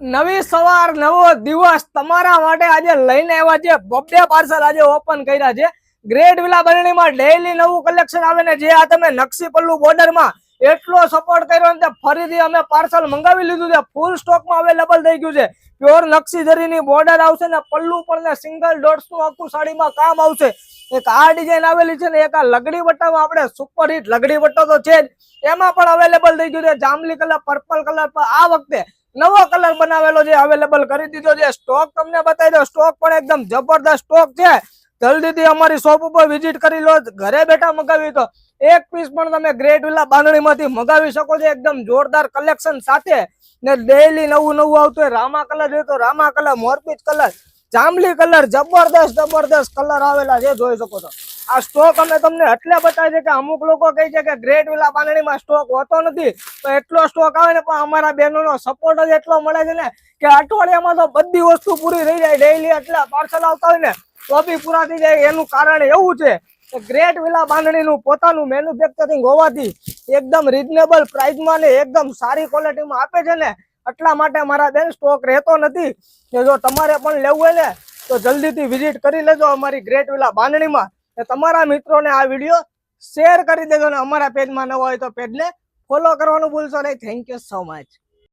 નવી સવાર નવો દિવસ તમારા માટે આજે લઈને આવ્યા છે. બબ્બે પાર્સલ આજે ઓપન કર્યા છે. ગ્રેટ વિલા બરણીમાં ડેઈલી નવું કલેક્શન આવે ને જે આ તમે નકશી પલ્લુ બોર્ડરમાં એટલો સપોર્ટ કર્યો ને ફરીથી અમે પાર્સલ મંગાવી લીધું છે. ફૂલ સ્ટોકમાં અવેલેબલ થઈ ગયું છે. પ્યોર નકશી જરીની બોર્ડર આવશે ને પલ્લુ પર ને સિંગલ ડોટ્સ નું આખું સાડીમાં કામ આવશે. એક આ ડિઝાઇન આવેલી છે ને એક આ લગડી બટ્ટામાં આપણે સુપર હિટ લગડી બટ્ટો તો છે જ, એમાં પણ અવેલેબલ થઈ ગયું છે. જાંબલી કલર, પર્પલ કલર પર આ વખતે નવો કલર બનાવેલો છે, અવેલેબલ કરી દીધો છે. સ્ટોક તમને બતાવી દો, સ્ટોક પણ એકદમ જબરદસ્ત સ્ટોક છે. જલ્દીથી અમારી શોપ ઉપર વિઝિટ કરી લો. ઘરે બેઠા મગાવી તો એક પીસ પણ તમે ગ્રેટ વિલા બાંધણીમાંથી મગાવી શકો છો એકદમ જોરદાર કલેક્શન સાથે. ને ડેઈલી નવું નવું આવતું હોય. રામા કલર જોઈએ તો રામા કલર, મોરપીચ કલર, જાંબલી કલર, જબરદસ્ત કલર આવેલા છે, જોઈ શકો છો. આ સ્ટોક અમે તમને એટલે બતાવી છે કે અમુક લોકો કહે છે કે ગ્રેટ વિલા બાંધણીમાં સ્ટોક હોતો નથી, તો એટલો સ્ટોક આવે ને પણ અમારા બહેનોનો સપોર્ટ જ એટલો મળે છે ને કે અઠવાડિયામાં તો બધી વસ્તુ પૂરી થઈ જાય. ડેઈલી એટલા પાર્સલ આવતા હોય ને તો બી પૂરા થઈ જાય. એનું કારણ એવું છે કે ગ્રેટ વિલા બાંધણીનું પોતાનું મેન્યુફેક્ચરિંગ હોવાથી એકદમ રીઝનેબલ પ્રાઇસમાં ને એકદમ સારી ક્વોલિટીમાં આપે છે ને એટલા માટે મારા બેન સ્ટોક રહેતો નથી. જો તમારે પણ લેવું હોય ને તો જલ્દીથી વિઝિટ કરી લેજો અમારી ગ્રેટ વિલા બાંધણીમાં. તમારા મિત્રોને આ વિડીયો શેર કરી દેજો ને અમારા પેજમાં નવા હોય તો પેજને ફોલો કરવાનું ભૂલશો નહીં. Thank you so much.